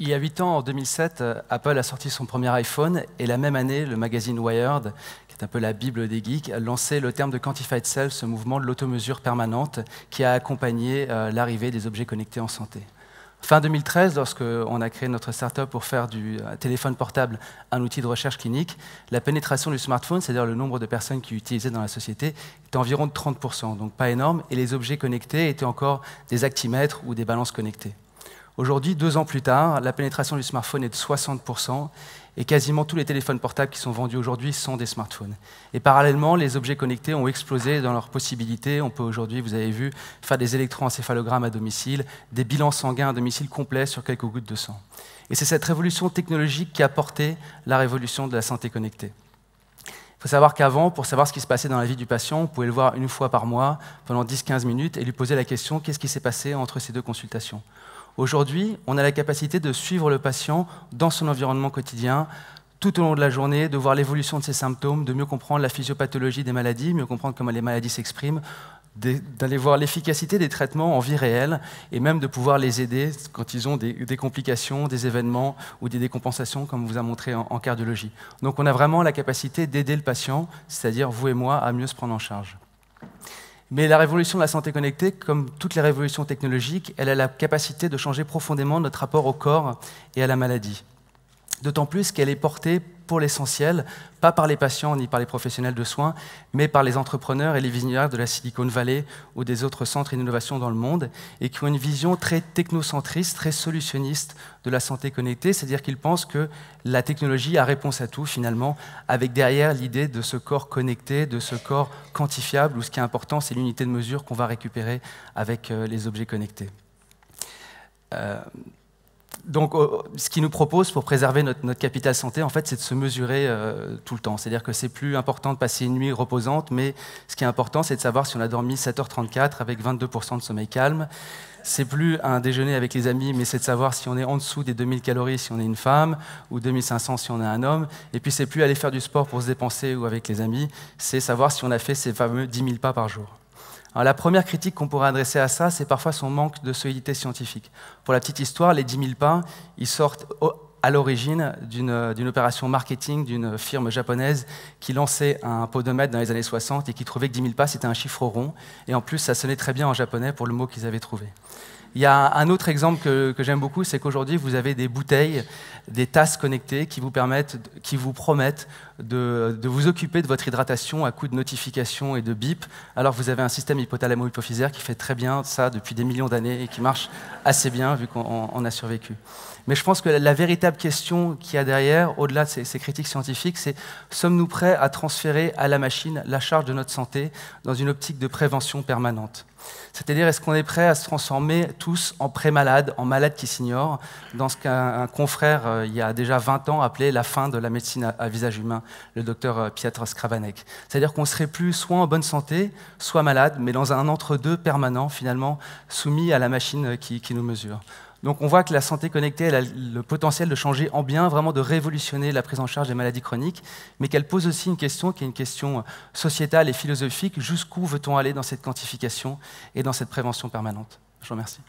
Il y a 8 ans, en 2007, Apple a sorti son premier iPhone et la même année, le magazine Wired, qui est un peu la bible des geeks, a lancé le terme de Quantified Self, ce mouvement de l'automesure permanente qui a accompagné l'arrivée des objets connectés en santé. Fin 2013, lorsqu'on a créé notre startup pour faire du téléphone portable un outil de recherche clinique, la pénétration du smartphone, c'est-à-dire le nombre de personnes qui l'utilisaient dans la société, était environ de 30%, donc pas énorme, et les objets connectés étaient encore des actimètres ou des balances connectées. Aujourd'hui, 2 ans plus tard, la pénétration du smartphone est de 60%, et quasiment tous les téléphones portables qui sont vendus aujourd'hui sont des smartphones. Et parallèlement, les objets connectés ont explosé dans leurs possibilités. On peut aujourd'hui, vous avez vu, faire des électroencéphalogrammes à domicile, des bilans sanguins à domicile complets sur quelques gouttes de sang. Et c'est cette révolution technologique qui a porté la révolution de la santé connectée. Il faut savoir qu'avant, pour savoir ce qui se passait dans la vie du patient, on pouvait le voir une fois par mois, pendant 10-15 minutes, et lui poser la question, qu'est-ce qui s'est passé entre ces 2 consultations ? Aujourd'hui, on a la capacité de suivre le patient dans son environnement quotidien, tout au long de la journée, de voir l'évolution de ses symptômes, de mieux comprendre la physiopathologie des maladies, mieux comprendre comment les maladies s'expriment, d'aller voir l'efficacité des traitements en vie réelle, et même de pouvoir les aider quand ils ont des complications, des événements ou des décompensations, comme on vous a montré en cardiologie. Donc on a vraiment la capacité d'aider le patient, c'est-à-dire vous et moi, à mieux se prendre en charge. Mais la révolution de la santé connectée, comme toutes les révolutions technologiques, elle a la capacité de changer profondément notre rapport au corps et à la maladie. D'autant plus qu'elle est portée, pour l'essentiel, pas par les patients ni par les professionnels de soins, mais par les entrepreneurs et les visionnaires de la Silicon Valley ou des autres centres d'innovation dans le monde, et qui ont une vision très technocentriste, très solutionniste de la santé connectée, c'est-à-dire qu'ils pensent que la technologie a réponse à tout, finalement, avec derrière l'idée de ce corps connecté, de ce corps quantifiable, où ce qui est important, c'est l'unité de mesure qu'on va récupérer avec les objets connectés. Donc, ce qu'ils nous proposent pour préserver notre capital santé, en fait, c'est de se mesurer tout le temps. C'est-à-dire que c'est plus important de passer une nuit reposante, mais ce qui est important, c'est de savoir si on a dormi 7h34 avec 22% de sommeil calme. C'est plus un déjeuner avec les amis, mais c'est de savoir si on est en dessous des 2000 calories si on est une femme, ou 2500 si on est un homme. Et puis, c'est plus aller faire du sport pour se dépenser ou avec les amis, c'est savoir si on a fait ces fameux 10 000 pas par jour. Alors, la première critique qu'on pourrait adresser à ça, c'est parfois son manque de solidité scientifique. Pour la petite histoire, les 10 000 pas, ils sortent à l'origine d'une opération marketing d'une firme japonaise qui lançait un podomètre dans les années 60 et qui trouvait que 10 000 pas, c'était un chiffre rond. Et en plus, ça sonnait très bien en japonais pour le mot qu'ils avaient trouvé. Il y a un autre exemple que j'aime beaucoup, c'est qu'aujourd'hui, vous avez des bouteilles, des tasses connectées qui vous promettent de vous occuper de votre hydratation à coup de notifications et de bip. Alors vous avez un système hypothalamo-hypophysaire qui fait très bien ça depuis des millions d'années et qui marche assez bien vu qu'on a survécu. Mais je pense que la véritable question qu'il y a derrière, au-delà de ces critiques scientifiques, c'est sommes-nous prêts à transférer à la machine la charge de notre santé dans une optique de prévention permanente ? C'est-à-dire, est-ce qu'on est prêt à se transformer tous en pré-malades, en malades qui s'ignorent, dans ce qu'un confrère, il y a déjà 20 ans, appelait la fin de la médecine à visage humain, le docteur Piotr Skrabanek. C'est-à-dire qu'on ne serait plus soit en bonne santé, soit malade, mais dans un entre-deux permanent, finalement, soumis à la machine qui nous mesure. Donc on voit que la santé connectée, elle a le potentiel de changer en bien, vraiment de révolutionner la prise en charge des maladies chroniques, mais qu'elle pose aussi une question qui est une question sociétale et philosophique. Jusqu'où veut-on aller dans cette quantification et dans cette prévention permanente ? Je vous remercie.